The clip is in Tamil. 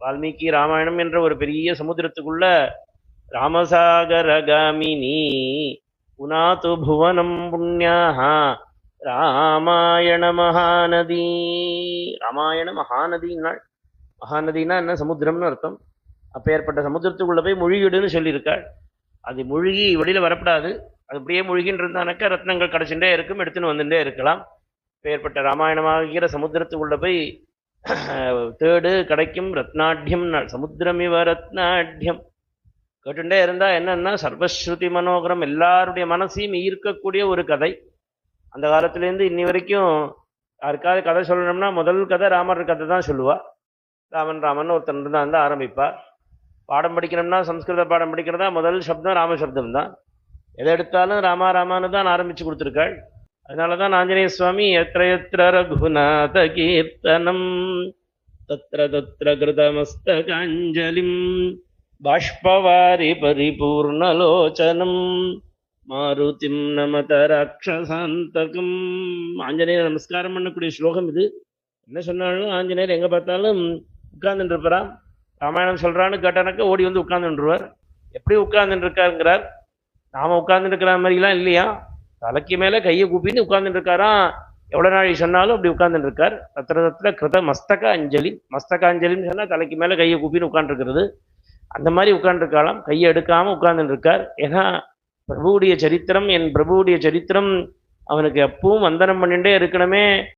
வால்மீகி ராமாயணம் என்ற ஒரு பெரிய சமுத்திரத்துக்குள்ள ராமசாகரகாமினி புனாது புவனம் புண்ணியாக ராமாயண மகாநதி. ராமாயண மகாநதினாள். மகாநதினா என்ன? சமுத்திரம்னு அர்த்தம். அப்போ ஏற்பட்ட சமுத்திரத்துக்குள்ள போய் முழுகிடுன்னு சொல்லியிருக்காள். அது முழுகி வெளியில் வரப்படாது. அது அப்படியே முழுகின்னு இருந்தானாக்கா ரத்னங்கள் கிடச்சுட்டே இருக்கும், எடுத்துன்னு வந்துட்டே இருக்கலாம். இப்போ ஏற்பட்ட ராமாயணமாகிற சமுத்திரத்துக்குள்ள போய் தேடு கிடைக்கும் ரத்னாட்யம். சமுத்திரமிவ ரத்னாட்யம் கேட்டுட்டே இருந்தா என்னன்னா சர்வஸ்ருதி மனோகரம், எல்லாருடைய மனசையும் ஈர்க்கக்கூடிய ஒரு கதை. அந்த காலத்திலேருந்து இன்னி வரைக்கும் யாருக்காவது கதை சொல்லணும்னா முதல் கதை ராமர் கதை தான் சொல்லுவா. ராமன் ஒருத்தன் இருந்தா ஆரம்பிப்பா. பாடம் படிக்கணும்னா சம்ஸ்கிருத பாடம் படிக்கிறதா முதல் சப்தம் ராமசப்தம் தான். எதை எடுத்தாலும் ராமானு தான் ஆரம்பிச்சு கொடுத்துருக்காள். அதனாலதான் ஆஞ்சநேய சுவாமி எத்திர எத்திர ரகுநாத கீர்த்தனம் தத்ர தத்ர கிருதமஸ்தகாஞ்சலிம் பாஷ்பவாரி பரிபூர்ணலோச்சனம் மாருதிம் நமத ராட்சசாந்தகம். ஆஞ்சநேயர் நமஸ்காரம் பண்ணக்கூடிய ஸ்லோகம் இது. என்ன சொன்னாலும் ஆஞ்சநேயர் எங்க பார்த்தாலும் உட்கார்ந்துட்டு இருப்பாராம். ராமாயணம் சொல்றான்னு கேட்டானாக்க ஓடி வந்து உட்கார்ந்துருவார். எப்படி உட்கார்ந்துட்டு இருக்காருங்கிறார். நாம உட்கார்ந்துட்டு இருக்கிற மாதிரிலாம் இல்லையா, தலைக்கு மேல கையை கூப்பின்னு உட்கார்ந்துட்டு இருக்காராம். எவ்வளவு நாளை சொன்னாலும் அப்படி உட்கார்ந்துட்டு இருக்கார். தத்திர தத்திர கிருத மஸ்தக அஞ்சலி. மஸ்தகாஞ்சலின்னு சொன்னா தலைக்கு மேல கையை கூப்பின்னு உட்காந்துருக்கிறது. அந்த மாதிரி உட்காந்துருக்காளாம். கையை எடுக்காம உட்கார்ந்துட்டு இருக்கார். ஏன்னா பிரபுவுடைய சரித்திரம், என் பிரபுவுடைய சரித்திரம் அவனுக்கு எப்பவும் வந்தனம் பண்ணிட்டே இருக்கணுமே